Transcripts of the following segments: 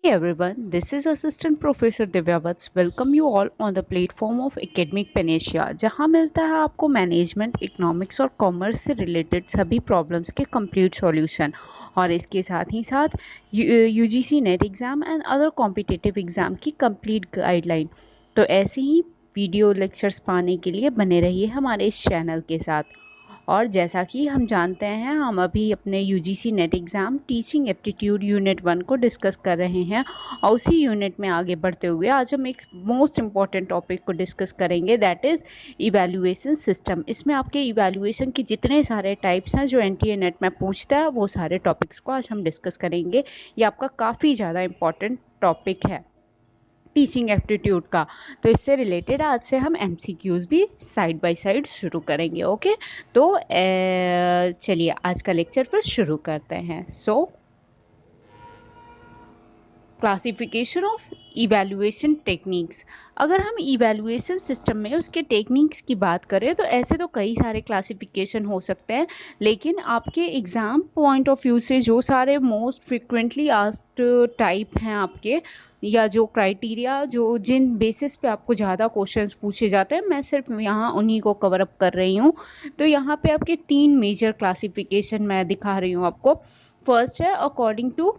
Hey everyone, this is Assistant Professor Divya Vats. Welcome you all on the platform of Academic Panacea, जहां मिलता है आपको management, economics और commerce से related सभी प्रॉब्लम्स के कंप्लीट सॉल्यूशन और इसके साथ ही साथ UGC net exam and other competitive exam की कंप्लीट गाइडलाइन। तो ऐसे ही वीडियो लेक्चर्स पाने के लिए बने रहिए हमारे इस चैनल के साथ। और जैसा कि हम जानते हैं, हम अभी अपने UGC net exam teaching aptitude unit 1 को डिस्कस कर रहे हैं और उसी यूनिट में आगे बढ़ते हुए आज हम एक मोस्ट इम्पॉर्टेंट टॉपिक को डिस्कस करेंगे, दैट इज़ इवैल्यूएशन सिस्टम। इसमें आपके इवैल्यूएशन के जितने सारे टाइप्स हैं जो एनटीए नेट में पूछता है, वो सारे टॉपिक्स को आज हम डिस्कस करेंगे। ये आपका काफ़ी ज़्यादा इम्पॉर्टेंट टॉपिक है टीचिंग एप्टीट्यूड का। तो इससे रिलेटेड आज से हम एमसीक्यूज़ भी साइड बाय साइड शुरू करेंगे। ओके, तो चलिए आज का लेक्चर फिर शुरू करते हैं। Classification of evaluation techniques. अगर हम इवैल्यूएशन सिस्टम में उसके टेक्निक्स की बात करें तो ऐसे तो कई सारे क्लासिफिकेशन हो सकते हैं, लेकिन आपके एग्ज़ाम पॉइंट ऑफ व्यू से जो सारे मोस्ट फ्रिक्वेंटली आस्क्ड टाइप हैं आपके, या जो क्राइटेरिया जो जिन बेसिस पे आपको ज़्यादा क्वेश्चंस पूछे जाते हैं, मैं सिर्फ यहाँ उन्हीं को कवर अप कर रही हूँ। तो यहाँ पे आपके 3 मेजर क्लासिफिकेशन मैं दिखा रही हूँ आपको। फर्स्ट है according to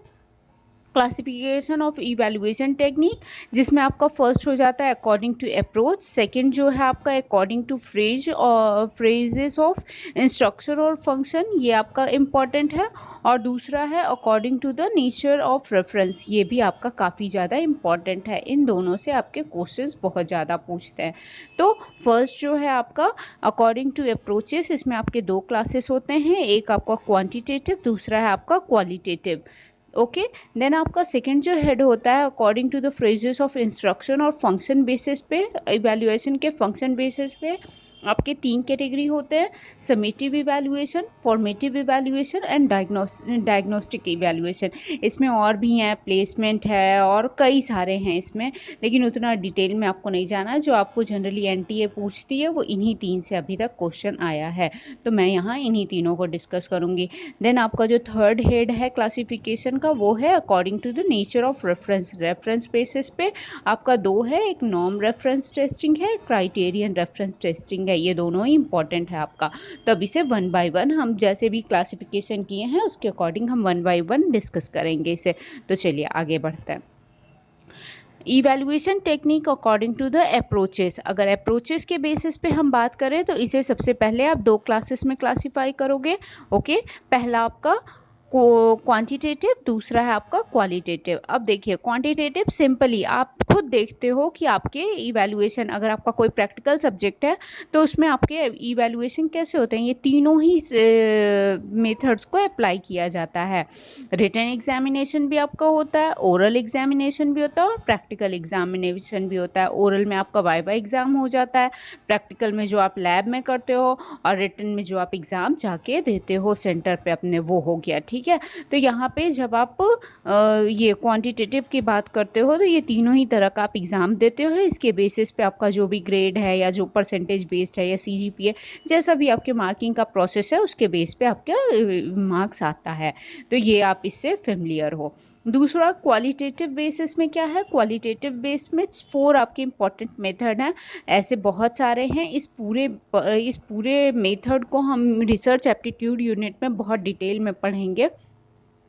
classification of evaluation technique, जिसमें आपका फर्स्ट हो जाता है अकॉर्डिंग टू अप्रोच। सेकंड जो है आपका अकॉर्डिंग टू फ्रेज और फ्रेजेस ऑफ इंस्ट्रक्चर और फंक्शन, ये आपका इम्पॉर्टेंट है। और दूसरा है according to the nature of reference, ये भी आपका काफ़ी ज़्यादा इम्पॉर्टेंट है। इन दोनों से आपके क्वेश्चंस बहुत ज़्यादा पूछते हैं। तो फर्स्ट जो है आपका अकॉर्डिंग टू अप्रोचेस, इसमें आपके 2 क्लासेस होते हैं, एक आपका क्वांटिटेटिव, दूसरा है आपका क्वालिटेटिव। ओके, देन आपका सेकंड जो हेड होता है according to the phrases of instruction और फंक्शन बेसिस पे, इवैल्यूएशन के फंक्शन बेसिस पे आपके 3 कैटेगरी होते हैं, summative evaluation, formative evaluation and diagnostic evaluation. इसमें और भी हैं, प्लेसमेंट है और कई सारे हैं इसमें, लेकिन उतना डिटेल में आपको नहीं जाना है। जो आपको जनरली एनटीए पूछती है वो इन्हीं 3 से अभी तक क्वेश्चन आया है, तो मैं यहाँ इन्हीं तीनों को डिस्कस करूँगी। देन आपका जो थर्ड हेड है क्लासिफिकेशन का, वो है according to the nature of reference. Reference basis पे आपका 2 है, एक नॉर्म रेफरेंस टेस्टिंग है, क्राइटेरियन रेफरेंस टेस्टिंग है। ये दोनों ही इंपॉर्टेंट है आपका। तो अब इसे 1 बाय 1 हम जैसे भी क्लासिफिकेशन किए हैं उसके अकॉर्डिंग हम 1 बाय 1 डिस्कस करेंगे इसे। तो चलिए आगे बढ़ते हैं। Evaluation technique according to the approaches. अगर अप्रोचेस के बेसिस पे हम बात करें तो इसे सबसे पहले आप 2 क्लासेस में क्लासीफाई करोगे। ओके, पहला आपका क्वांटिटेटिव, दूसरा है आपका क्वालिटेटिव। अब देखिए क्वांटिटेटिव सिंपली आप खुद देखते हो कि आपके इवैल्यूएशन, अगर आपका कोई प्रैक्टिकल सब्जेक्ट है तो उसमें आपके इवैल्यूएशन कैसे होते हैं, ये तीनों ही मेथड्स को अप्लाई किया जाता है। रिटन एग्जामिनेशन भी आपका होता है, ओरल एग्जामिनेशन भी होता है और प्रैक्टिकल एग्जामिनेशन भी होता है। ओरल में आपका वाइवा एग्ज़ाम हो जाता है, प्रैक्टिकल में जो आप लैब में करते हो, और रिटन में जो आप एग्ज़ाम जाके देते हो सेंटर पे अपने, वो हो गया। ठीक है, तो यहाँ पे जब आप ये क्वांटिटेटिव की बात करते हो तो ये तीनों ही तरह का आप एग्ज़ाम देते हो। इसके बेसिस पे आपका जो भी ग्रेड है या जो परसेंटेज बेस्ड है या सीजीपीए, जैसा भी आपके मार्किंग का प्रोसेस है उसके बेस पे आपका मार्क्स आता है। तो ये आप इससे फेमिलियर हो। दूसरा क्वालिटेटिव बेसिस में क्या है, क्वालिटेटिव बेस में 4 आपके इंपॉर्टेंट मेथड हैं। ऐसे बहुत सारे हैं, इस पूरे मेथड को हम रिसर्च एप्टीट्यूड यूनिट में बहुत डिटेल में पढ़ेंगे।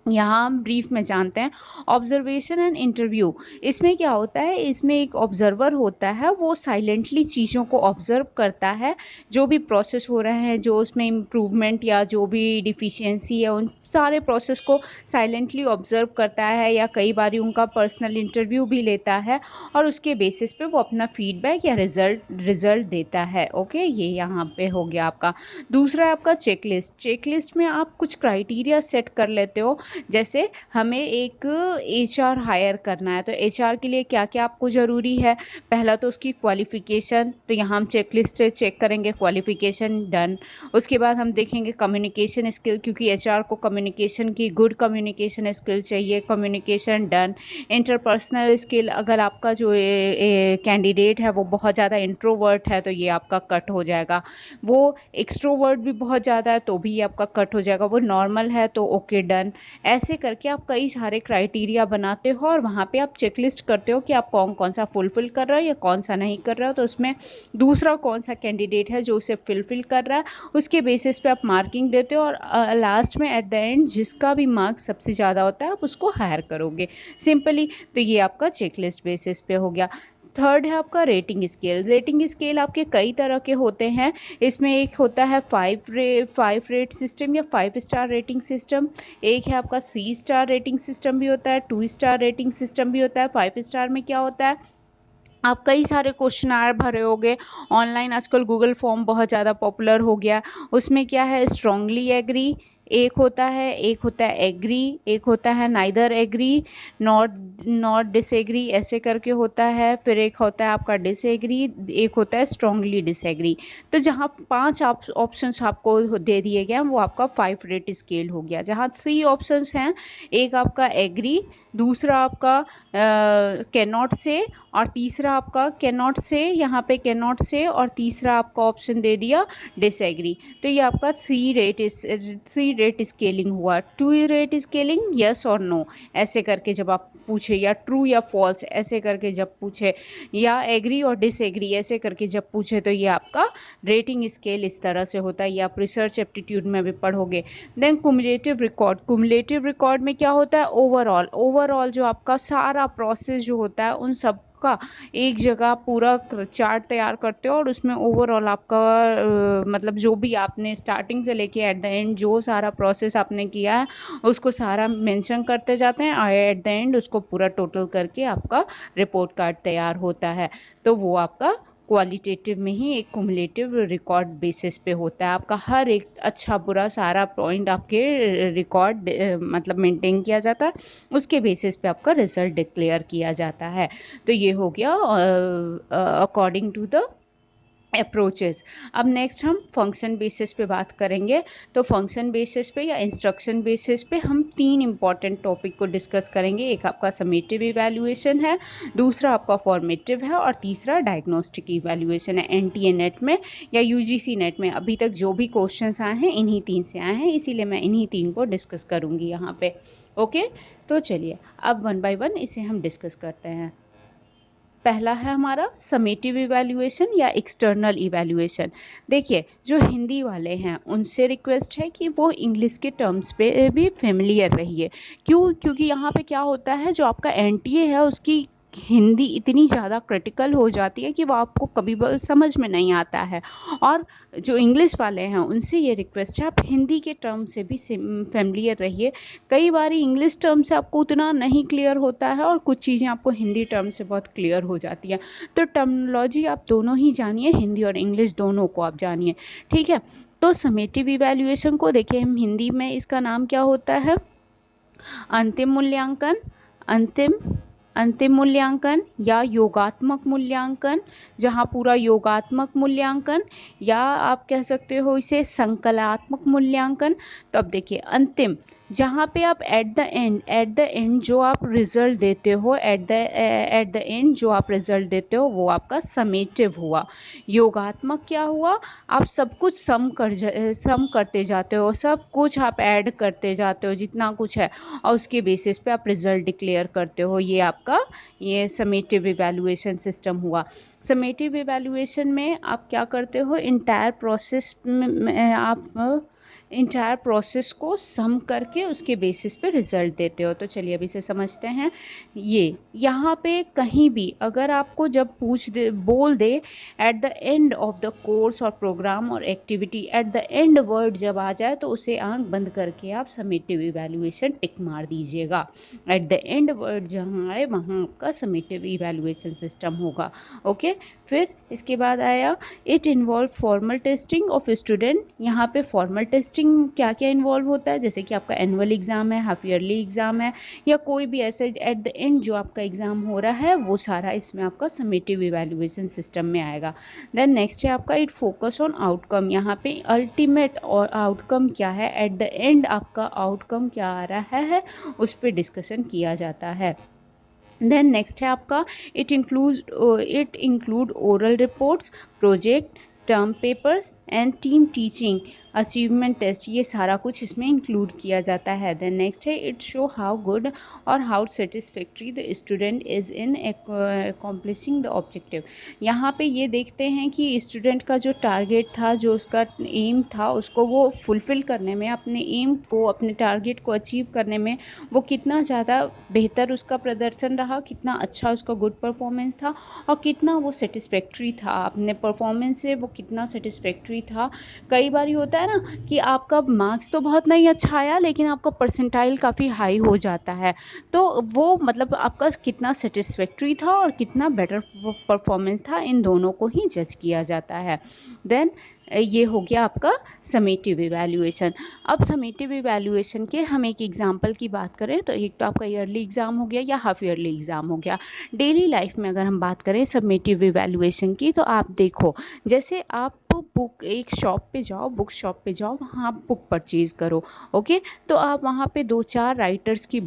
यहाँ हम ब्रीफ में जानते हैं ऑब्जर्वेशन एंड इंटरव्यू। इसमें क्या होता है, इसमें एक ऑब्जर्वर होता है, वो साइलेंटली चीज़ों को ऑब्जर्व करता है, जो भी प्रोसेस हो रहे हैं, जो उसमें इम्प्रूवमेंट या जो भी डिफिशियंसी है, उन सारे प्रोसेस को साइलेंटली ऑब्जर्व करता है, या कई बार उनका पर्सनल इंटरव्यू भी लेता है और उसके बेसिस पे वो अपना फीडबैक या रिज़ल्ट देता है। ओके, ये यहाँ पे हो गया आपका। दूसरा है आपका चेकलिस्ट। चेकलिस्ट में आप कुछ क्राइटेरिया सेट कर लेते हो, जैसे हमें एक एचआर हायर करना है, तो एचआर के लिए क्या क्या आपको ज़रूरी है। पहला तो उसकी क्वालिफ़िकेशन, तो यहाँ हम चेकलिस्ट से चेक करेंगे क्वालिफ़िकेशन, डन। उसके बाद हम देखेंगे कम्युनिकेशन स्किल, क्योंकि एचआर को कम्युनिकेशन की गुड कम्युनिकेशन स्किल चाहिए, कम्युनिकेशन, डन। इंटरपर्सनल स्किल, अगर आपका जो कैंडिडेट है वो बहुत ज़्यादा इंट्रोवर्ट है तो ये आपका कट हो जाएगा। वो एक्सट्रोवर्ट भी बहुत ज़्यादा है तो भी ये आपका कट हो जाएगा। वो नॉर्मल है तो ओके, डन। ऐसे करके आप कई सारे क्राइटेरिया बनाते हो और वहाँ पे आप चेकलिस्ट करते हो कि आप कौन कौन सा फुलफिल कर रहे हो या कौन सा नहीं कर रहे हो। तो उसमें दूसरा कौन सा कैंडिडेट है जो उसे फुलफिल कर रहा है, उसके बेसिस पे आप मार्किंग देते हो और लास्ट में एट द एंड जिसका भी मार्क्स सबसे ज़्यादा होता है आप उसको हायर करोगे सिंपली। तो ये आपका चेकलिस्ट बेसिस पे हो गया। थर्ड है आपका रेटिंग स्केल। रेटिंग स्केल आपके कई तरह के होते हैं। इसमें एक होता है 5 रेट सिस्टम या 5 स्टार रेटिंग सिस्टम। एक है आपका 3 स्टार रेटिंग सिस्टम भी होता है, 2 स्टार रेटिंग सिस्टम भी होता है। 5 स्टार में क्या होता है, आप कई सारे क्वेश्चनार भरे होगे ऑनलाइन, आजकल गूगल फॉर्म बहुत ज़्यादा पॉपुलर हो गया। उसमें क्या है, स्ट्रांगली एग्री एक होता है, एक होता है एग्री, एक होता है नाइदर एग्री, नॉट डिसएग्री ऐसे करके होता है। फिर एक होता है आपका डिसएग्री, एक होता है स्ट्रांगली डिसएग्री। तो जहाँ 5 ऑप्शंस आपको दे दिए गए हैं वो आपका 5 रेट स्केल हो गया। जहाँ 3 ऑप्शंस हैं, एक आपका एग्री, दूसरा आपका कैन नॉट से, और तीसरा आपका कैन नॉट से, यहाँ पे कैन नॉट से, और तीसरा आपका ऑप्शन दे दिया डिसएग्री। तो ये आपका 3 रेट स्केलिंग हुआ। 2 रेट स्केलिंग यस और नो ऐसे करके जब आप पूछे, या ट्रू या फॉल्स ऐसे करके जब पूछे, या एग्री और डिसएग्री ऐसे करके जब पूछे, तो ये आपका रेटिंग स्केल इस तरह से होता है। ये आप रिसर्च एप्टीट्यूड में भी पढ़ोगे। Then cumulative record. Cumulative record में क्या होता है, ओवरऑल जो आपका सारा प्रोसेस जो होता है उन सब का एक जगह पूरा चार्ट तैयार करते हो और उसमें ओवरऑल आपका मतलब जो भी आपने स्टार्टिंग से लेके एट द एंड जो सारा प्रोसेस आपने किया है उसको सारा मेंशन करते जाते हैं और एट द एंड उसको पूरा टोटल करके आपका रिपोर्ट कार्ड तैयार होता है। तो वो आपका क्वालिटेटिव में ही एक कुमुलेटिव रिकॉर्ड बेसिस पे होता है। आपका हर एक अच्छा बुरा सारा पॉइंट आपके रिकॉर्ड मतलब मेंटेन किया जाता है, उसके बेसिस पे आपका रिजल्ट डिक्लेयर किया जाता है। तो ये हो गया अकॉर्डिंग टू द अप्रोचेस। अब नेक्स्ट हम फंक्शन बेसिस पे बात करेंगे। तो फंक्शन बेसिस पे या इंस्ट्रक्शन बेसिस पे हम 3 इंपॉर्टेंट टॉपिक को डिस्कस करेंगे। एक आपका समेटिव इवैल्यूएशन है, दूसरा आपका फॉर्मेटिव है, और तीसरा डायग्नोस्टिक इवैल्यूएशन है। एनटीए नेट में या यूजीसी नेट में अभी तक जो भी क्वेश्चंस आए हैं इन्हीं 3 से आए हैं, इसीलिए मैं इन्हीं 3 को डिस्कस करूँगी यहाँ पे। ओके, तो चलिए अब 1 बाय 1 इसे हम डिस्कस करते हैं। पहला है हमारा समेटिव इवैल्यूएशन या एक्सटर्नल इवैल्यूएशन। देखिए, जो हिंदी वाले हैं उनसे रिक्वेस्ट है कि वो इंग्लिश के टर्म्स पे भी फेमिलियर रहिए। क्यों? क्योंकि यहाँ पे क्या होता है, जो आपका एनटीए है उसकी हिंदी इतनी ज़्यादा क्रिटिकल हो जाती है कि वो आपको कभी समझ में नहीं आता है। और जो इंग्लिश वाले हैं उनसे ये रिक्वेस्ट है आप हिंदी के टर्म से भी फेमिलियर रहिए। कई बार इंग्लिश टर्म से आपको उतना नहीं क्लियर होता है और कुछ चीज़ें आपको हिंदी टर्म से बहुत क्लियर हो जाती हैं। तो टर्मिनोलॉजी आप दोनों ही जानिए, हिंदी और इंग्लिश दोनों को आप जानिए, ठीक है। तो समेटिव इवैल्यूएशन को देखिए, हम हिंदी में इसका नाम क्या होता है, अंतिम मूल्यांकन, अंतिम अंतिम मूल्यांकन या योगात्मक मूल्यांकन, जहाँ पूरा योगात्मक मूल्यांकन, या आप कह सकते हो इसे संकलात्मक मूल्यांकन। तो अब देखिए, अंतिम जहाँ पे आप एट द एंड जो आप रिज़ल्ट देते हो, एट द एंड जो आप रिज़ल्ट देते हो वो आपका समेटिव हुआ। योगात्मक क्या हुआ, आप सब कुछ सम करते जाते हो, सब कुछ आप ऐड करते जाते हो जितना कुछ है, और उसके बेसिस पे आप रिज़ल्ट डिक्लेयर करते हो। ये आपका ये समेटिव इवैल्यूएशन सिस्टम हुआ। समेटिव इवैल्यूएशन में आप क्या करते हो, इंटायर प्रोसेस को सम करके उसके बेसिस पे रिज़ल्ट देते हो। तो चलिए अब इसे समझते हैं। ये यहाँ पे कहीं भी अगर आपको जब बोल दे at the end of the course और प्रोग्राम और activity, at the end word जब आ जाए तो उसे आंख बंद करके आप समेटिव इवैल्यूएशन टिक मार दीजिएगा। एट द एंड वर्ड जहाँ आए वहाँ आपका समेटिव इवैल्यूएशन सिस्टम होगा। ओके, फिर इसके बाद आया it involve formal testing of student. यहाँ पे फॉर्मल टेस्टिंग क्या क्या इन्वॉल्व होता है, जैसे कि आपका एनुअल एग्ज़ाम है, हाफ ईयरली एग्ज़ाम है, या कोई भी ऐसे एट द एंड जो आपका एग्ज़ाम हो रहा है वो सारा इसमें आपका समेटिव इवैल्यूएशन सिस्टम में आएगा। देन नेक्स्ट है आपका इट फोकस ऑन आउटकम। यहाँ पे अल्टीमेट और आउटकम क्या है, एट द एंड आपका आउटकम क्या आ रहा है उस पर डिस्कशन किया जाता है। देन नेक्स्ट है आपका it include oral reports, project, term papers, and team teaching, achievement test, ये सारा कुछ इसमें इंक्लूड किया जाता है। देन नेक्स्ट है इट शो हाउ गुड और how satisfactory the student is in accomplishing the objective. यहाँ पे ये देखते हैं कि स्टूडेंट का जो टारगेट था, जो उसका एम था, उसको वो फुलफ़िल करने में, अपने एम को, अपने टारगेट को अचीव करने में वो कितना ज़्यादा बेहतर उसका प्रदर्शन रहा, कितना अच्छा उसका गुड परफॉर्मेंस था और कितना वो सेटिस्फैक्ट्री था अपने परफॉर्मेंस से, वो कितना सेटिस्फैक्ट्री था। कई बार होता है ना कि आपका मार्क्स तो बहुत नहीं अच्छा आया लेकिन आपका परसेंटाइल काफ़ी हाई हो जाता है, तो वो मतलब आपका कितना सेटिस्फैक्ट्री था और कितना बेटर परफॉर्मेंस था, इन दोनों को ही जज किया जाता है। देन ये हो गया आपका समेटिव इवैल्यूएशन। अब समेटिव इवैल्यूएशन के हम एक एग्जांपल की बात करें तो एक तो आपका ईयरली एग्ज़ाम हो गया या हाफ ईयरली एग्ज़ाम हो गया। डेली लाइफ में अगर हम बात करें समेटिव इवैल्यूएशन की, तो आप देखो, जैसे आप बुक एक शॉप पे जाओ, बुक शॉप पे जाओ, वहाँ आप बुक परचेज़ करो, ओके। तो आप वहाँ पे 2-4 राइटर्स की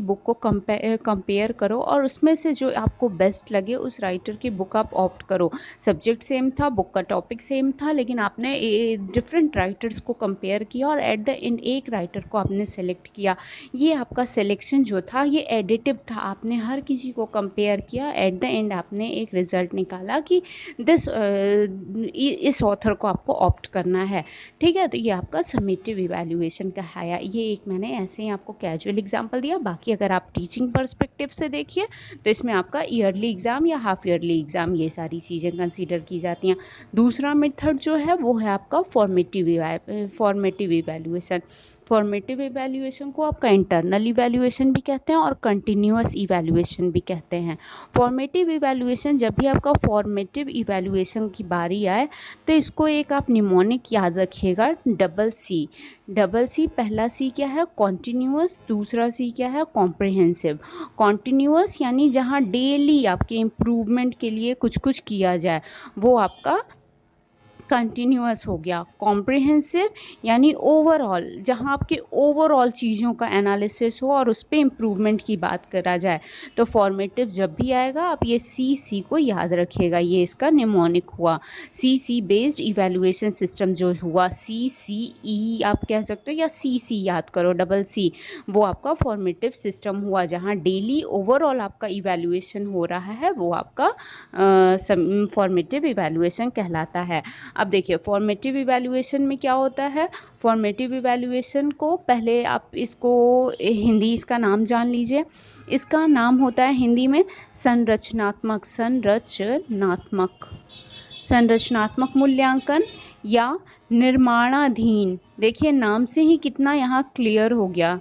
बुक को कंपेयर करो और उसमें से जो आपको बेस्ट लगे उस राइटर की बुक आप ऑप्ट करो। सब्जेक्ट सेम था, बुक का टॉपिक सेम था, लेकिन आपने डिफरेंट राइटर्स को कंपेयर किया और एट द एंड एक राइटर को आपने सेलेक्ट किया। ये आपका सिलेक्शन जो था ये एडिटिव था, आपने हर किसी को कंपेयर किया, एट द एंड आपने एक रिज़ल्ट निकाला कि इस ऑथर को आपको ऑप्ट करना है, ठीक है। तो ये आपका समेटिव इवैल्यूएशन कहाया। ये एक मैंने ऐसे ही आपको कैजुअल एग्जांपल दिया। बाकी अगर आप टीचिंग पर्सपेक्टिव से देखिए तो इसमें आपका ईयरली एग्ज़ाम या हाफ ईयरली एग्ज़ाम, ये सारी चीज़ें कंसीडर की जाती हैं। दूसरा मेथड जो है वो है आपका फॉर्मेटिव इवैल्यूएशन। फॉर्मेटिव इवैल्यूएशन को आपका इंटरनल इवैल्यूएशन भी कहते हैं और कंटिन्यूअस इवैल्यूएशन भी कहते हैं। फॉर्मेटिव इवैल्यूएशन, जब भी आपका फॉर्मेटिव इवैल्यूएशन की बारी आए तो इसको एक आप निमोनिक याद रखिएगा, डबल सी। पहला सी क्या है? कॉन्टिन्यूअस। दूसरा सी क्या है? कॉम्प्रिहेंसिव। कॉन्टिन्यूअस यानी जहाँ डेली आपके इम्प्रूवमेंट के लिए कुछ कुछ किया जाए, वो आपका कंटिन्यूअस हो गया। कॉम्प्रिहेंसिव यानी ओवरऑल, जहाँ आपके ओवरऑल चीज़ों का एनालिसिस हो और उस पर इम्प्रूवमेंट की बात करा जाए। तो फॉर्मेटिव जब भी आएगा आप ये सी को याद रखिएगा, ये इसका निमोनिक हुआ। सी बेस्ड इवैल्यूएशन सिस्टम जो हुआ, CCE आप कह सकते हो या CC याद करो, डबल C, वो आपका फॉर्मेटिव सिस्टम हुआ जहाँ डेली ओवरऑल आपका इवैल्यूएशन हो रहा है, वो आपका फॉर्मेटिव इवैल्यूएशन कहलाता है। अब देखिए फॉर्मेटिव इवैल्यूएशन में क्या होता है। फॉर्मेटिव इवैल्यूएशन को पहले आप इसको हिंदी इसका नाम जान लीजिए। इसका नाम होता है हिंदी में संरचनात्मक मूल्यांकन या निर्माणाधीन। देखिए नाम से ही कितना यहाँ क्लियर हो गया,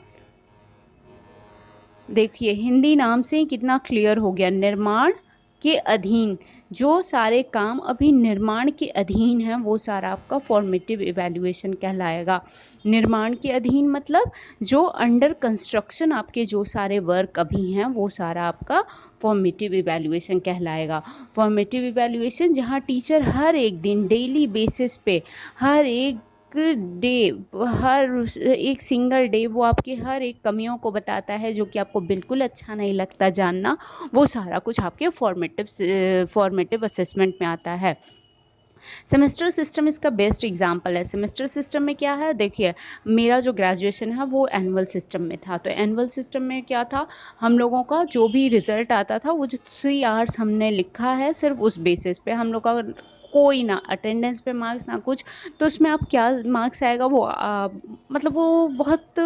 देखिए हिंदी नाम से ही कितना क्लियर हो गया। निर्माण के अधीन, जो सारे काम अभी निर्माण के अधीन हैं वो सारा आपका फॉर्मेटिव इवैल्यूएशन कहलाएगा। निर्माण के अधीन मतलब जो अंडर कंस्ट्रक्शन आपके जो सारे वर्क अभी हैं वो सारा आपका फॉर्मेटिव इवैल्यूएशन कहलाएगा। फॉर्मेटिव इवैल्यूएशन जहाँ टीचर हर एक दिन डेली बेसिस पे, हर एक एक सिंगल डे वो आपके हर एक कमियों को बताता है जो कि आपको बिल्कुल अच्छा नहीं लगता जानना, वो सारा कुछ आपके फॉर्मेटिव असेसमेंट में आता है। सेमेस्टर सिस्टम इसका बेस्ट एग्जाम्पल है। सेमेस्टर सिस्टम में क्या है, देखिए मेरा जो ग्रेजुएशन है वो एनुअल सिस्टम में था। तो एनुअल सिस्टम में क्या था, हम लोगों का जो भी रिज़ल्ट आता था वो जो 3 आवर्स हमने लिखा है सिर्फ उस बेसिस पे, हम लोग का कोई ना अटेंडेंस पे मार्क्स ना कुछ, तो उसमें आप क्या मार्क्स आएगा वो मतलब वो बहुत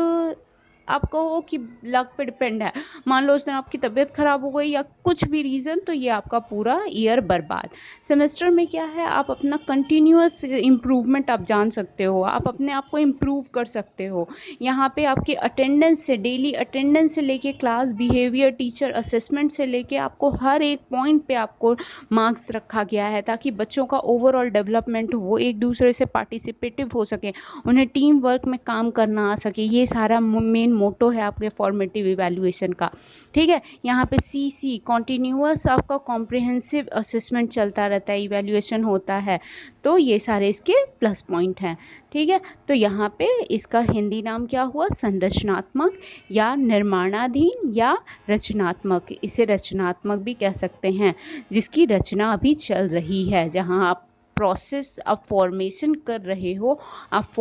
आपको हो कि लक पे डिपेंड है। मान लो उस दिन आपकी तबीयत ख़राब हो गई या कुछ भी रीज़न, तो ये आपका पूरा ईयर बर्बाद। सेमेस्टर में क्या है, आप अपना कंटिन्यूअस इम्प्रूवमेंट आप जान सकते हो, आप अपने आप को इम्प्रूव कर सकते हो। यहाँ पे आपके अटेंडेंस से, डेली अटेंडेंस से लेके क्लास बिहेवियर, टीचर असेसमेंट से लेके आपको हर एक पॉइंट पे आपको मार्क्स रखा गया है ताकि बच्चों का ओवरऑल डेवलपमेंट हो, वो एक दूसरे से पार्टिसिपेटिव हो सके, उन्हें टीम वर्क में काम करना आ सके। ये सारा मेन मोटो है आपके फॉर्मेटिव इवैल्यूएशन का, ठीक है। यहाँ पे CC कॉन्टिन्यूअस आपका कॉम्प्रिहेंसिव असेसमेंट चलता रहता है, इवैल्यूएशन होता है, तो ये सारे इसके प्लस पॉइंट हैं, ठीक है। तो यहाँ पे इसका हिंदी नाम क्या हुआ, संरचनात्मक या निर्माणाधीन या रचनात्मक। इसे रचनात्मक भी कह सकते हैं, जिसकी रचना अभी चल रही है, जहाँ आप प्रोसेस आप फॉर्मेशन कर रहे हो, आप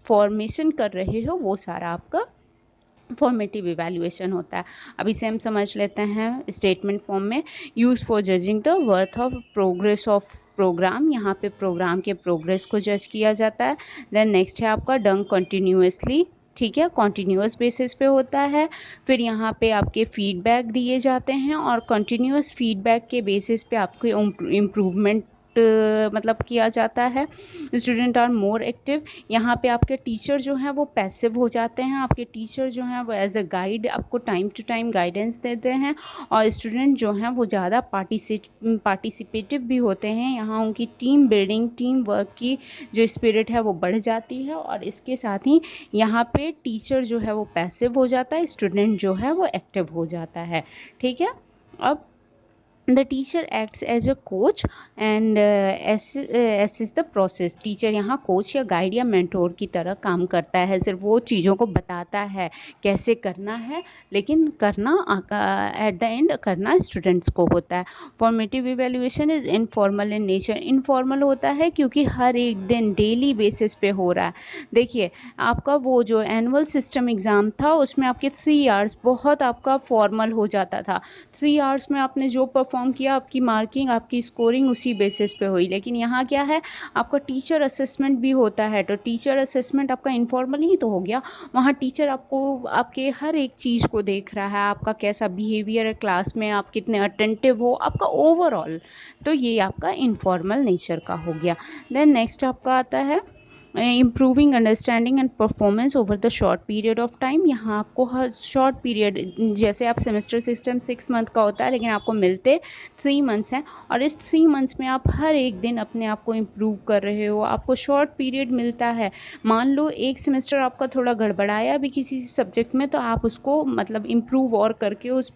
फॉर्मेशन कर रहे हो, वो सारा आपका फॉर्मेटिव इवैल्यूएशन होता है। अब इसे हम समझ लेते हैं स्टेटमेंट फॉर्म में। Use for judging the worth of progress of programme, यहाँ पे प्रोग्राम के प्रोग्रेस को जज किया जाता है। देन नेक्स्ट है आपका डन कंटिन्यूअसली, ठीक है, कॉन्टीन्यूअस बेसिस पे होता है। फिर यहाँ पे आपके फीडबैक दिए जाते हैं और कंटिन्यूअस फीडबैक के बेसिस पे आपको इम्प्रूवमेंट मतलब किया जाता है। स्टूडेंट आर मोर एक्टिव, यहाँ पे आपके टीचर जो हैं वो पैसिव हो जाते हैं, आपके टीचर जो हैं वो एज अ गाइड आपको टाइम टू टाइम गाइडेंस देते हैं, और स्टूडेंट जो हैं वो ज़्यादा पार्टिसिपेटिव भी होते हैं। यहाँ उनकी टीम बिल्डिंग, टीम वर्क की जो स्पिरिट है वो बढ़ जाती है, और इसके साथ ही यहाँ पे टीचर जो है वो पैसिव हो जाता है, स्टूडेंट जो है वो एक्टिव हो जाता है, ठीक है। अब the teacher acts as a coach and assist the process, teacher यहाँ कोच या गाइड या मेंटोर की तरह काम करता है, सिर्फ वो चीज़ों को बताता है कैसे करना है, लेकिन करना एट द एंड करना स्टूडेंट्स को होता है। Formative evaluation is informal in nature, informal होता है क्योंकि हर एक दिन डेली बेसिस पे हो रहा है। देखिए आपका वो जो एनुअल सिस्टम एग्ज़ाम था उसमें आपके 3 आवर्स बहुत आपका फॉर्मल हो जाता था, 3 आवर्स में आपने जो परफॉर्म किया आपकी मार्किंग, आपकी स्कोरिंग उसी बेसिस पे हुई। लेकिन यहाँ क्या है, आपका टीचर असेसमेंट भी होता है, तो टीचर असेसमेंट आपका इनफॉर्मल ही तो हो गया। वहाँ टीचर आपको आपके हर एक चीज़ को देख रहा है, आपका कैसा बिहेवियर है क्लास में, आप कितने अटेंटिव हो, आपका ओवरऑल, तो ये आपका इनफॉर्मल नेचर का हो गया। देन नेक्स्ट आपका आता है improving understanding and performance over the short period of time. यहाँ आपको हर शॉर्ट पीरियड, जैसे आप सेमेस्टर सिस्टम 6 मंथ का होता है लेकिन आपको मिलते 3 मंथ्स हैं, और इस 3 मंथ्स में आप हर एक दिन अपने आप को इम्प्रूव कर रहे हो, आपको शॉर्ट पीरियड मिलता है। मान लो एक सेमेस्टर आपका थोड़ा गड़बड़ाया भी किसी सब्जेक्ट में, तो आप उसको मतलब इम्प्रूव और करके उस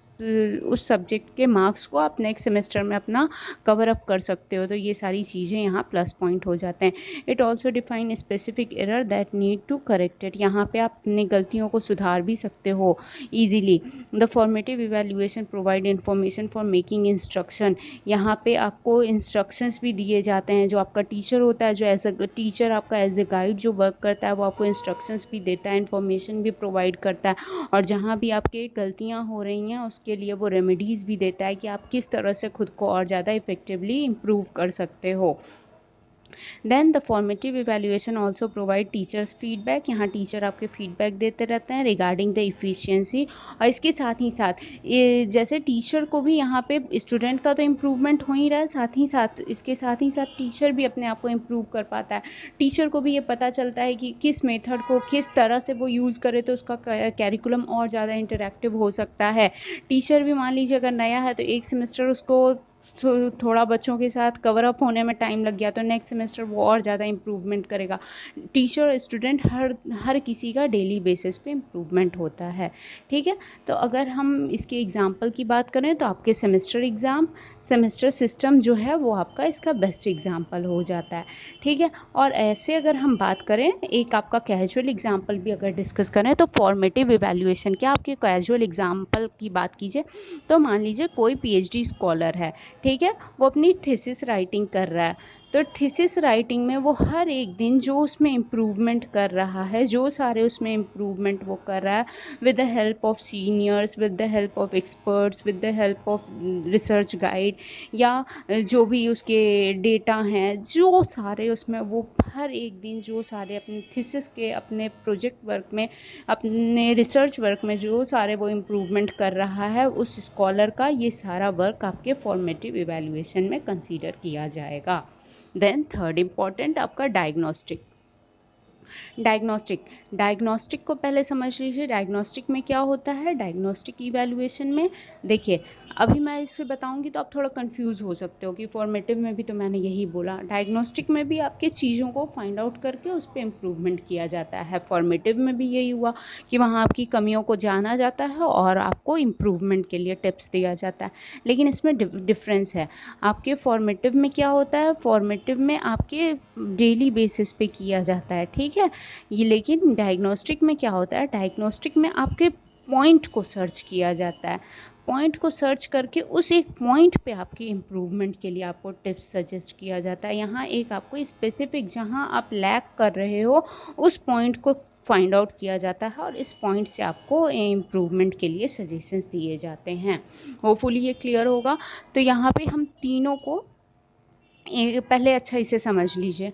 सब्जेक्ट के मार्क्स को आप नेक्स्ट सेमेस्टर में अपना कवर अप कर सकते हो, तो ये सारी चीज़ें यहाँ प्लस पॉइंट हो जाते हैं। It also define specific error that need to corrected, यहाँ पे आप अपनी गलतियों को सुधार भी सकते हो easily. The formative evaluation provide information for making instruction, यहाँ पे आपको इंस्ट्रक्शंस भी दिए जाते हैं, जो आपका टीचर होता है, जो एज अ टीचर आपका एज ए गाइड जो वर्क करता है, वो आपको इंस्ट्रक्शंस भी देता है, इन्फॉर्मेशन भी प्रोवाइड करता है, और जहाँ भी आपके गलतियाँ हो रही हैं उसके लिए वो रेमेडीज़ भी देता है कि आप किस तरह से खुद को और ज़्यादा इफेक्टिवली इम्प्रूव कर सकते हो। Then the formative evaluation also provide teachers feedback, यहाँ टीचर आपके फीडबैक देते रहते हैं रिगार्डिंग द इफ़िशियंसी, और इसके साथ ही साथ ये जैसे टीचर को भी यहाँ पे स्टूडेंट का तो इम्प्रूवमेंट हो ही रहा है, साथ ही साथ इसके साथ ही साथ टीचर भी अपने आप को इम्प्रूव कर पाता है। टीचर को भी ये पता चलता है कि किस मेथड को किस तरह से वो यूज़ करे तो उसका कैरिकुलम और ज़्यादा इंटरेक्टिव हो सकता है। टीचर भी मान लीजिए अगर नया है तो एक सेमेस्टर उसको थोड़ा बच्चों के साथ कवर अप होने में टाइम लग गया, तो नेक्स्ट सेमेस्टर वो और ज़्यादा इम्प्रूवमेंट करेगा। टीचर और स्टूडेंट हर किसी का डेली बेसिस पे इम्प्रूवमेंट होता है, ठीक है। तो अगर हम इसके एग्जांपल की बात करें तो आपके सेमेस्टर सिस्टम जो है वो आपका इसका बेस्ट एग्जांपल हो जाता है, ठीक है। और ऐसे अगर हम बात करें, एक आपका कैजुअल एग्जांपल भी अगर डिस्कस करें तो फॉर्मेटिव इवैल्यूएशन क्या, आपके कैजुअल एग्जांपल की बात कीजिए तो मान लीजिए कोई पीएचडी स्कॉलर है, ठीक है, वो अपनी थीसिस राइटिंग कर रहा है, तो थीसिस राइटिंग में वो हर एक दिन जो उसमें इम्प्रूवमेंट कर रहा है, जो सारे उसमें इम्प्रूवमेंट वो कर रहा है with the help of seniors, with the help of experts, with the help of research guide, या जो भी उसके डेटा हैं, जो सारे उसमें वो हर एक दिन जो सारे अपने थीसिस के, अपने प्रोजेक्ट वर्क में, अपने रिसर्च वर्क में जो सारे वो इम्प्रूवमेंट कर रहा है, उस स्कॉलर का ये सारा वर्क आपके फॉर्मेटिव इवैल्यूएशन में कंसीडर किया जाएगा। देन थर्ड इम्पॉर्टेंट आपका डायग्नोस्टिक को पहले समझ लीजिए। डायग्नोस्टिक में क्या होता है, डायग्नोस्टिक इवैल्यूएशन में देखिए अभी मैं इसे बताऊंगी तो आप थोड़ा कंफ्यूज हो सकते हो कि फॉर्मेटिव में भी तो मैंने यही बोला, डायग्नोस्टिक में भी आपके चीज़ों को फाइंड आउट करके उस पर इम्प्रूवमेंट किया जाता है। फॉर्मेटिव में भी यही हुआ कि वहाँ आपकी कमियों को जाना जाता है और आपको इम्प्रूवमेंट के लिए टिप्स दिया जाता है, लेकिन इसमें डिफरेंस है। आपके फॉर्मेटिव में क्या होता है, फॉर्मेटिव में आपके डेली बेसिस पे किया जाता है, ठीक है, ये। लेकिन डायग्नोस्टिक में क्या होता है, डायग्नोस्टिक में आपके पॉइंट को सर्च किया जाता है। पॉइंट को सर्च करके उस एक पॉइंट पे आपकी इम्प्रूवमेंट के लिए आपको टिप्स सजेस्ट किया जाता है। यहाँ एक आपको स्पेसिफिक जहाँ आप लैक कर रहे हो उस पॉइंट को फाइंड आउट किया जाता है और इस पॉइंट से आपको इम्प्रूवमेंट के लिए सजेशंस दिए जाते हैं। होपफुली ये क्लियर होगा। तो यहाँ पे हम तीनों को पहले अच्छा इसे समझ लीजिए,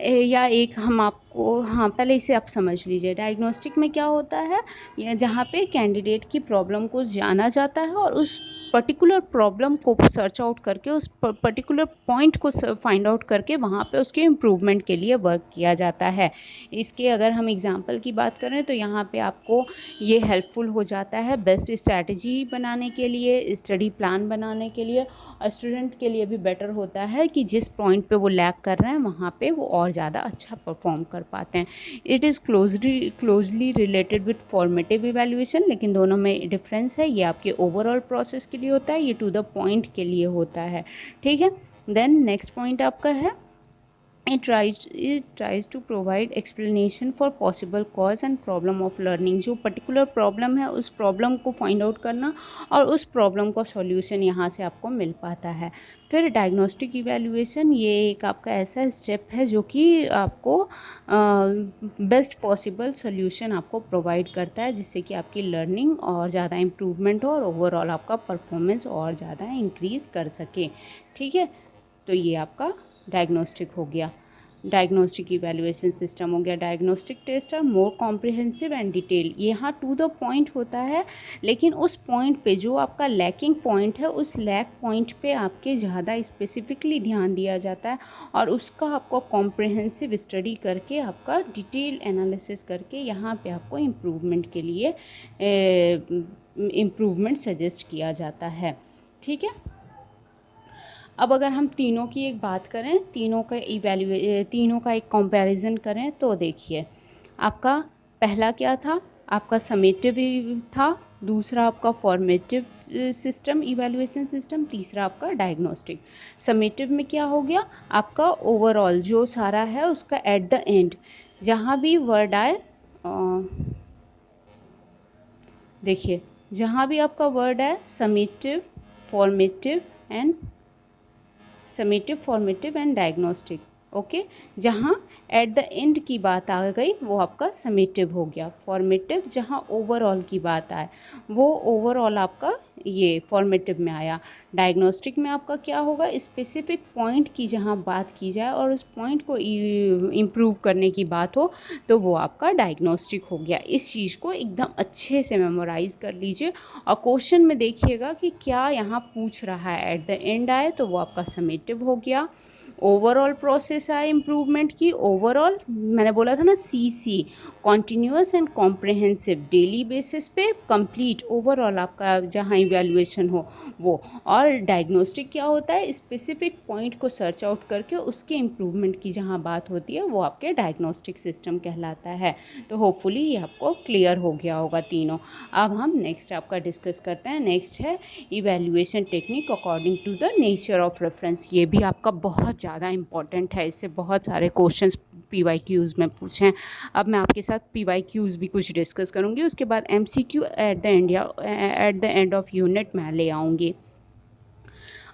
या एक हम आपको, हाँ पहले इसे आप समझ लीजिए। डायग्नोस्टिक में क्या होता है, या जहाँ पे कैंडिडेट की प्रॉब्लम को जाना जाता है और उस पर्टिकुलर प्रॉब्लम को सर्च आउट करके उस पर्टिकुलर पॉइंट को फाइंड आउट करके वहाँ पे उसके इम्प्रूवमेंट के लिए वर्क किया जाता है। इसके अगर हम एग्जांपल की बात करें तो यहाँ पे आपको ये हेल्पफुल हो जाता है बेस्ट स्ट्रैटेजी बनाने के लिए, स्टडी प्लान बनाने के लिए, और स्टूडेंट के लिए भी बेटर होता है कि जिस पॉइंट पे वो लैक कर रहे हैं वहाँ पे वो और ज़्यादा अच्छा परफॉर्म कर पाते हैं। It is closely related with formative evaluation, लेकिन दोनों में डिफरेंस है। ये आपके ओवरऑल प्रोसेस के लिए होता है, ये टू द पॉइंट के लिए होता है। ठीक है, देन नेक्स्ट पॉइंट आपका है It tries to provide explanation for possible cause and problem of learning। जो पर्टिकुलर प्रॉब्लम है उस प्रॉब्लम को फाइंड आउट करना और उस प्रॉब्लम का सॉल्यूशन यहाँ से आपको मिल पाता है। फिर डायग्नोस्टिक इवैल्यूएशन, ये एक आपका ऐसा स्टेप है जो कि आपको बेस्ट पॉसिबल सॉल्यूशन आपको प्रोवाइड करता है जिससे कि आपकी लर्निंग और ज़्यादा इम्प्रूवमेंट हो और ओवरऑल आपका परफॉर्मेंस और ज़्यादा इंक्रीज़ कर सके। ठीक है, तो ये आपका डायग्नोस्टिक हो गया। डायग्नोस्टिक इवैल्यूएशन सिस्टम हो गया। Diagnostic test are more comprehensive and detail, यहाँ टू द पॉइंट होता है, लेकिन उस पॉइंट पे जो आपका लैकिंग पॉइंट है उस लैक पॉइंट पे आपके ज़्यादा स्पेसिफिकली ध्यान दिया जाता है और उसका आपको कॉम्प्रिहेंसिव स्टडी करके आपका डिटेल एनालिसिस करके यहाँ पे आपको इम्प्रूवमेंट के लिए इम्प्रूवमेंट सजेस्ट किया जाता है। ठीक है, अब अगर हम तीनों की एक बात करें, तीनों का एक कंपैरिजन करें तो देखिए आपका पहला क्या था, आपका समेटिव था, दूसरा आपका फॉर्मेटिव सिस्टम इवैल्यूएशन सिस्टम, तीसरा आपका डायग्नोस्टिक। समेटिव में क्या हो गया, आपका ओवरऑल जो सारा है उसका एट द एंड जहाँ भी वर्ड आए, देखिए जहाँ भी आपका वर्ड है summative, formative and diagnostic, okay, जहाँ एट द एंड की बात आ गई वो आपका समेटिव हो गया। फॉर्मेटिव जहाँ ओवरऑल की बात आए वो ओवरऑल आपका ये फॉर्मेटिव में आया। डायग्नोस्टिक में आपका क्या होगा, स्पेसिफिक पॉइंट की जहाँ बात की जाए और उस पॉइंट को इम्प्रूव करने की बात हो तो वो आपका डायग्नोस्टिक हो गया। इस चीज़ को एकदम अच्छे से मेमोराइज कर लीजिए और क्वेश्चन में देखिएगा कि क्या यहाँ पूछ रहा है। एट द एंड आए तो वो आपका समेटिव हो गया। ओवरऑल प्रोसेस आए इम्प्रूवमेंट की, ओवरऑल मैंने बोला था ना CC, continuous and comprehensive, daily basis पे कंप्लीट ओवरऑल आपका जहाँ इवैल्यूएशन हो वो। और डायग्नोस्टिक क्या होता है, स्पेसिफिक पॉइंट को सर्च आउट करके उसके इम्प्रूवमेंट की जहाँ बात होती है वो आपके डायग्नोस्टिक सिस्टम कहलाता है। तो होपफुली ये आपको क्लियर हो गया होगा तीनों। अब हम नेक्स्ट आपका डिस्कस करते हैं। नेक्स्ट है evaluation technique according to the nature of reference. ये भी आपका बहुत ज़्यादा इंपॉर्टेंट है, इससे बहुत सारे क्वेश्चंस PYQs में पूछे हैं। अब मैं आपके साथ PYQs भी कुछ डिस्कस करूँगी, उसके बाद MCQ eight the end of unit मैं ले आऊँगी।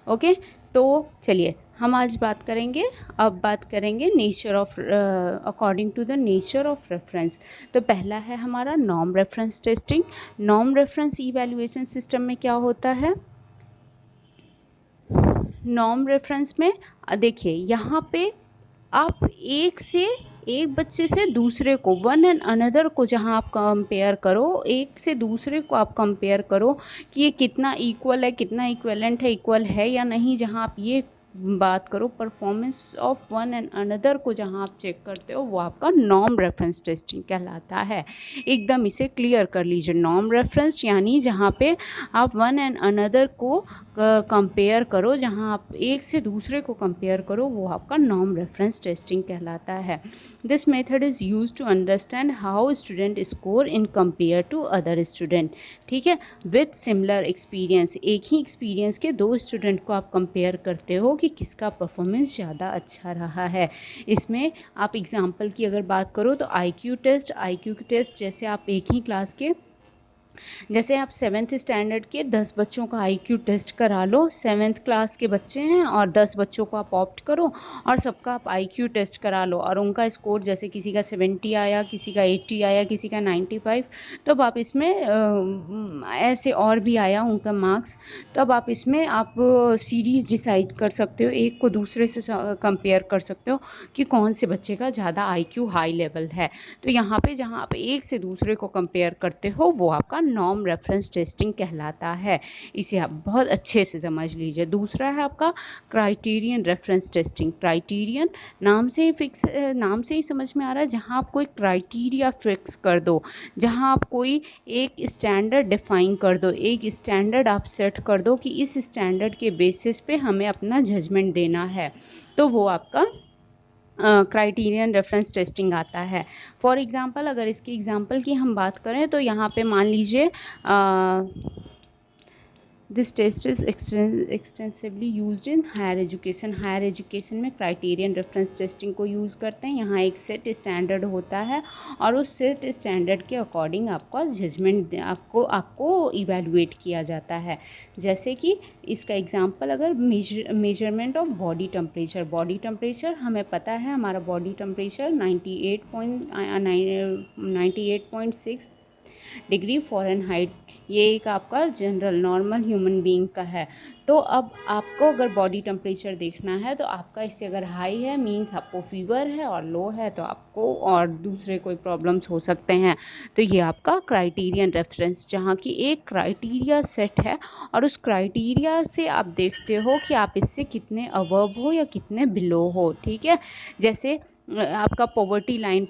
ओके, तो चलिए हम आज बात करेंगे, अब बात करेंगे nature of according to the nature of reference. तो पहला है हमारा norm reference testing. Norm reference evaluation system में क्या होता है, नॉर्म रेफरेंस में देखिए यहाँ पे आप एक बच्चे से दूसरे को, वन एंड अनदर को जहाँ आप कंपेयर करो, एक से दूसरे को आप कंपेयर करो कि ये कितना इक्वल है, कितना इक्वलेंट है, इक्वल है या नहीं, जहाँ आप ये बात करो performance of one and another को जहाँ आप चेक करते हो वो आपका नॉर्म रेफरेंस टेस्टिंग कहलाता है। एकदम इसे क्लियर कर लीजिए। नॉर्म रेफरेंस यानी जहाँ पे आप वन एंड अनदर को कंपेयर करो, जहाँ आप एक से दूसरे को कंपेयर करो वो आपका नॉर्म रेफरेंस टेस्टिंग कहलाता है। This method is use to understand how student score in compare to other student. ठीक है, विथ सिमिलर एक्सपीरियंस, एक ही एक्सपीरियंस के दो स्टूडेंट को आप कंपेयर करते हो कि कि किसका परफॉर्मेंस ज़्यादा अच्छा रहा है। इसमें आप एग्जाम्पल की अगर बात करो तो IQ टेस्ट जैसे आप एक ही क्लास के, जैसे आप 7th स्टैंडर्ड के 10 बच्चों का IQ टेस्ट करा लो, 7th क्लास के बच्चे हैं और 10 बच्चों को आप ऑप्ट करो और सबका आप IQ टेस्ट करा लो और उनका स्कोर जैसे किसी का 70 आया, किसी का 80 आया, किसी का 95, तो अब आप इसमें ऐसे और भी आया उनका मार्क्स, तो अब आप इसमें आप सीरीज़ डिसाइड कर सकते हो, एक को दूसरे से कंपेयर कर सकते हो कि कौन से बच्चे का ज़्यादा IQ हाई लेवल है। तो यहाँ पे जहाँ आप एक से दूसरे को कंपेयर करते हो वो आपका नॉर्म रेफरेंस टेस्टिंग कहलाता है। इसे आप बहुत अच्छे से समझ लीजिए। दूसरा है आपका क्राइटेरियन रेफरेंस टेस्टिंग। क्राइटेरियन नाम से ही समझ में आ रहा है, जहाँ आप कोई क्राइटेरिया फिक्स कर दो, जहाँ आप कोई एक स्टैंडर्ड डिफाइन कर दो, एक स्टैंडर्ड आप सेट कर दो कि इस स्टैंडर्ड के बेसिस पे हमें अपना जजमेंट देना है, तो वो आपका क्राइटेरियन रेफरेंस टेस्टिंग आता है। फॉर एग्जांपल अगर इसकी एग्जांपल की हम बात करें तो यहाँ पे मान लीजिए this test is extensively used in higher education. Higher education में क्राइटेरियन रेफरेंस टेस्टिंग को यूज़ करते हैं। यहाँ एक सेट स्टैंडर्ड होता है और उस सेट स्टैंडर्ड के अकॉर्डिंग आपका जजमेंट आपको इवेलुएट किया जाता है। जैसे कि इसका एग्जांपल अगर मेजरमेंट ऑफ बॉडी टेम्परेचर हमें पता है हमारा बॉडी टेम्परेचर 98.6 डिग्री फ़ारेनहाइट, ये एक आपका जनरल नॉर्मल ह्यूमन बीइंग का है। तो अब आपको अगर बॉडी टेम्परेचर देखना है तो आपका इससे अगर हाई है मीन्स आपको फीवर है और लो है तो आपको और दूसरे कोई प्रॉब्लम्स हो सकते हैं। तो ये आपका क्राइटेरियन रेफरेंस, जहाँ की एक क्राइटेरिया सेट है और उस क्राइटेरिया से आप देखते हो कि आप इससे कितने अबव हो या कितने बिलो हो। ठीक है, जैसे आपका पॉवर्टी लाइन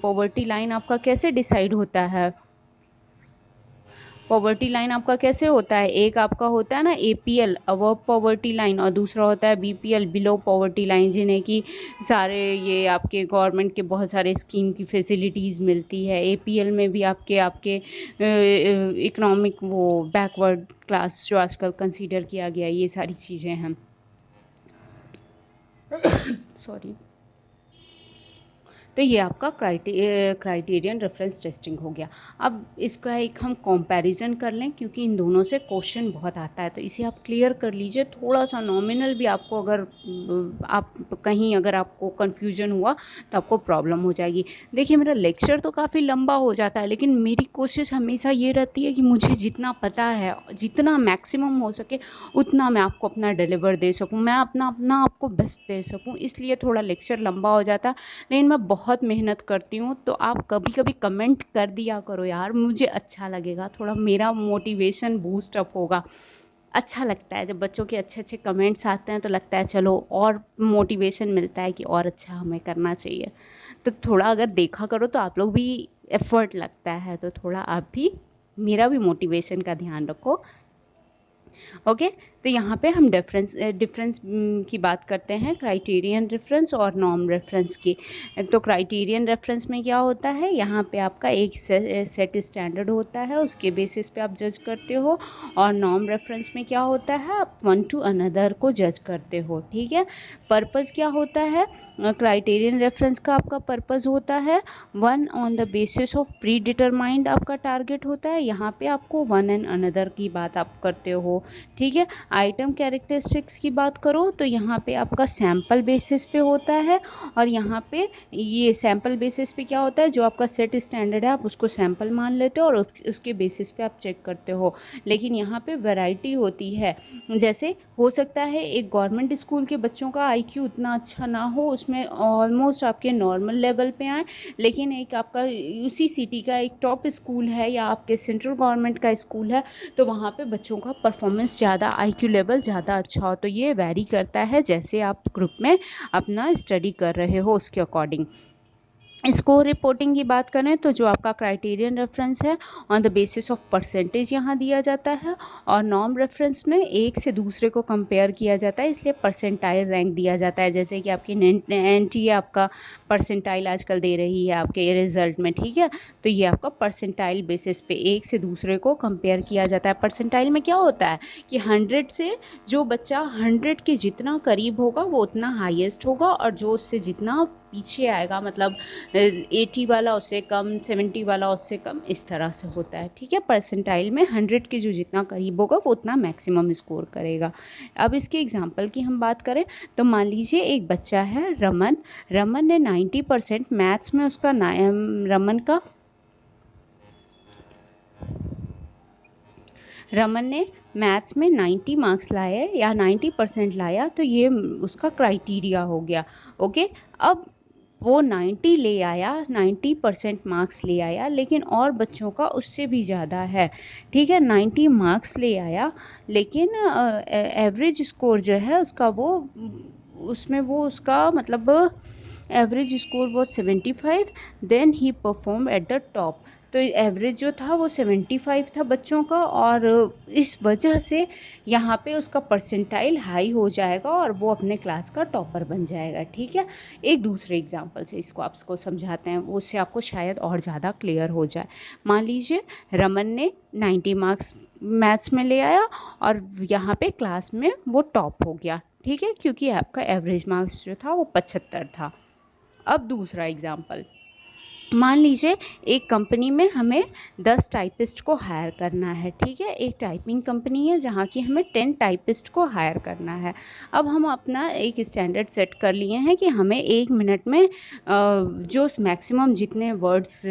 आपका कैसे डिसाइड होता है? पॉवर्टी लाइन आपका कैसे होता है? एक आपका होता है ना APL अबव पॉवर्टी लाइन और दूसरा होता है BPL बिलो पॉवर्टी लाइन, जिन्हें कि सारे ये आपके गवर्नमेंट के बहुत सारे स्कीम की फैसिलिटीज़ मिलती है। APL में भी आपके इकोनॉमिक वो बैकवर्ड क्लास जो आजकल कंसीडर किया गया, ये सारी चीज़ें हैं। सॉरी। तो ये आपका क्राइटेरियन रेफरेंस टेस्टिंग हो गया। अब इसका एक हम कंपैरिजन कर लें, क्योंकि इन दोनों से क्वेश्चन बहुत आता है, तो इसे आप क्लियर कर लीजिए। थोड़ा सा नॉमिनल भी आपको अगर आप कहीं अगर आपको कन्फ्यूजन हुआ तो आपको प्रॉब्लम हो जाएगी। देखिए मेरा लेक्चर तो काफ़ी लंबा हो जाता है, लेकिन मेरी कोशिश हमेशा ये रहती है कि मुझे जितना पता है, जितना मैक्सिमम हो सके उतना मैं आपको अपना डिलीवर दे सकूँ, मैं अपना आपको बेस्ट दे सकूँ। इसलिए थोड़ा लेक्चर लंबा हो जाता है, लेकिन मैं बहुत मेहनत करती हूँ। तो आप कभी कभी कमेंट कर दिया करो यार, मुझे अच्छा लगेगा, थोड़ा मेरा मोटिवेशन बूस्ट अप होगा। अच्छा लगता है जब बच्चों के अच्छे अच्छे कमेंट्स आते हैं, तो लगता है चलो और मोटिवेशन मिलता है कि और अच्छा हमें करना चाहिए। तो थोड़ा अगर देखा करो तो आप लोग भी एफर्ट लगता है, तो थोड़ा आप भी मेरा भी मोटिवेशन का ध्यान रखो। ओके, तो यहाँ पे हम डिफरेंस की बात करते हैं, क्राइटेरियन रेफरेंस और नॉर्म रेफरेंस की। तो क्राइटेरियन रेफरेंस में क्या होता है, यहाँ पे आपका एक सेट स्टैंडर्ड होता है, उसके बेसिस पे आप जज करते हो। और नॉर्म रेफरेंस में क्या होता है, आप वन टू अनदर को जज करते हो। ठीक है, पर्पज़ क्या होता है क्राइटेरियन रेफरेंस का? आपका पर्पज़ होता है one on the basis of pre determined आपका टारगेट होता है। यहाँ पे आपको वन एंड अनदर की बात आप करते हो। ठीक है, आइटम कैरेक्टरिस्टिक्स की बात करो तो यहाँ पे आपका सैम्पल बेसिस पे होता है, और यहाँ पे ये सैम्पल बेसिस पे क्या होता है, जो आपका सेट स्टैंडर्ड है आप उसको सैम्पल मान लेते हो और उसके बेसिस पे आप चेक करते हो। लेकिन यहाँ पे वैरायटी होती है, जैसे हो सकता है एक गवर्नमेंट स्कूल के बच्चों का IQ उतना अच्छा ना हो, उसमें ऑलमोस्ट आपके नॉर्मल लेवल पे आए, लेकिन एक आपका उसी सिटी का एक टॉप स्कूल है या आपके सेंट्रल गवर्नमेंट का स्कूल है, तो वहाँ पे बच्चों का परफॉर्मेंस ज़्यादा, IQ लेवल ज़्यादा अच्छा हो। तो ये वैरी करता है जैसे आप ग्रुप में अपना स्टडी कर रहे हो उसके अकॉर्डिंग। स्कोर रिपोर्टिंग की बात करें तो जो आपका क्राइटेरियन रेफरेंस है on the basis of percentage यहाँ दिया जाता है, और नॉर्म रेफरेंस में एक से दूसरे को कंपेयर किया जाता है, इसलिए परसेंटाइल रैंक दिया जाता है। जैसे कि आपकी NTA आपका परसेंटाइल आजकल दे रही है आपके रिजल्ट में, ठीक है, तो ये आपका परसेंटाइल बेसिस पे एक से दूसरे को कंपेयर किया जाता है। परसेंटाइल में क्या होता है कि 100 से जो बच्चा 100 के जितना करीब होगा वो उतना हाईएस्ट होगा, और जो उससे जितना पीछे आएगा, मतलब 80 वाला उससे कम, 70 वाला उससे कम, इस तरह से होता है, ठीक है। परसेंटाइल में 100 के जो जितना करीब होगा वो उतना मैक्सिमम स्कोर करेगा। अब इसके एग्जांपल की हम बात करें तो मान लीजिए एक बच्चा है रमन ने 90% मैथ्स में उसका रमन ने मैथ्स में 90 मार्क्स लाए या 90% लाया, तो ये उसका क्राइटेरिया हो गया। ओके, अब वो 90 ले आया, 90% मार्क्स ले आया, लेकिन और बच्चों का उससे भी ज़्यादा है, ठीक है। 90 मार्क्स ले आया, लेकिन एवरेज स्कोर जो है उसका वो उसमें वो उसका मतलब एवरेज स्कोर वो 75, then he perform at the top. तो एवरेज जो था वो 75 था बच्चों का, और इस वजह से यहाँ पे उसका परसेंटाइल हाई हो जाएगा और वो अपने क्लास का टॉपर बन जाएगा, ठीक है। एक दूसरे एग्जांपल से इसको आपको समझाते हैं, उससे आपको शायद और ज़्यादा क्लियर हो जाए। मान लीजिए रमन ने 90 मार्क्स मैथ्स में ले आया और यहाँ पे क्लास में वो टॉप हो गया, ठीक है, क्योंकि आपका एवरेज मार्क्स जो था वो 75 था। अब दूसरा एग्जाम्पल, मान लीजिए एक कंपनी में हमें 10 टाइपिस्ट को हायर करना है, ठीक है। एक टाइपिंग कंपनी है जहाँ की हमें 10 टाइपिस्ट को हायर करना है। अब हम अपना एक स्टैंडर्ड सेट कर लिए हैं कि हमें 1 मिनट में जो मैक्सिमम जितने वर्ड्स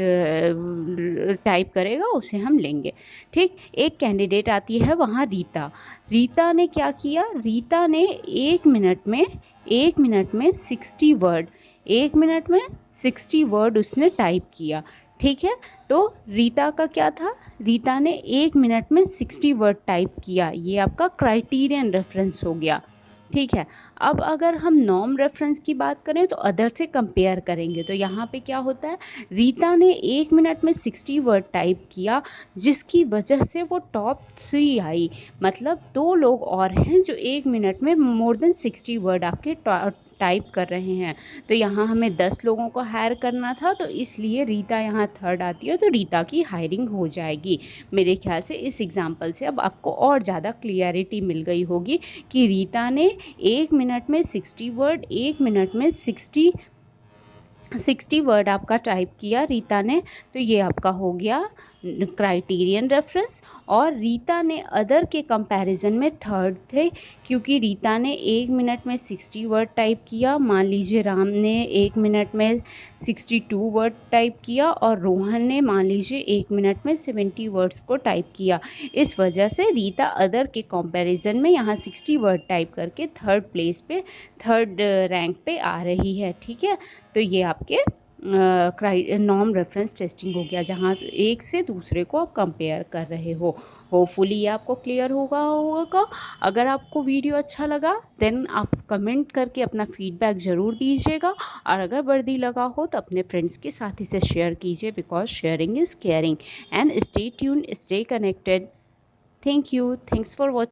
टाइप करेगा उसे हम लेंगे, ठीक। एक कैंडिडेट आती है वहाँ रीता ने क्या किया, रीता ने 1 मिनट में 60 वर्ड 1 मिनट में 60 वर्ड उसने टाइप किया, ठीक है। तो रीता का क्या था, रीता ने 1 मिनट में 60 वर्ड टाइप किया, ये आपका क्राइटेरियन रेफरेंस हो गया, ठीक है। अब अगर हम नॉर्म रेफरेंस की बात करें तो अदर से कंपेयर करेंगे, तो यहाँ पे क्या होता है, रीता ने 1 मिनट में 60 वर्ड टाइप किया, जिसकी वजह से वो टॉप 3 आई। मतलब 2 लोग और हैं जो 1 मिनट में मोर देन 60 वर्ड आपके टाइप कर रहे हैं। तो यहाँ हमें 10 लोगों को हायर करना था, तो इसलिए रीता यहाँ थर्ड आती है, तो रीता की हायरिंग हो जाएगी। मेरे ख्याल से इस एग्जाम्पल से अब आपको और ज़्यादा क्लियरिटी मिल गई होगी कि रीता ने 1 मिनट में 60 वर्ड 1 मिनट में 60 वर्ड आपका टाइप किया रीता ने, तो ये आपका हो गया क्राइटेरियन रेफरेंस। और रीता ने अदर के कंपैरिजन में थर्ड थे, क्योंकि रीता ने 1 मिनट में 60 वर्ड टाइप किया, मान लीजिए राम ने 1 मिनट में 62 वर्ड टाइप किया, और रोहन ने मान लीजिए 1 मिनट में 70 वर्ड्स को टाइप किया। इस वजह से रीता अदर के कंपैरिजन में यहाँ 60 वर्ड टाइप करके थर्ड रैंक पे आ रही है, ठीक है। तो ये आपके नॉर्म रेफरेंस टेस्टिंग हो गया, जहाँ एक से दूसरे को आप कंपेयर कर रहे हो। होपफुली ये आपको क्लियर होगा। अगर आपको वीडियो अच्छा लगा देन आप कमेंट करके अपना फीडबैक ज़रूर दीजिएगा, और अगर वर्दी लगा हो तो अपने फ्रेंड्स के साथ इसे शेयर कीजिए, because sharing is caring. And stay tuned, stay connected. Thank you, thanks for watching.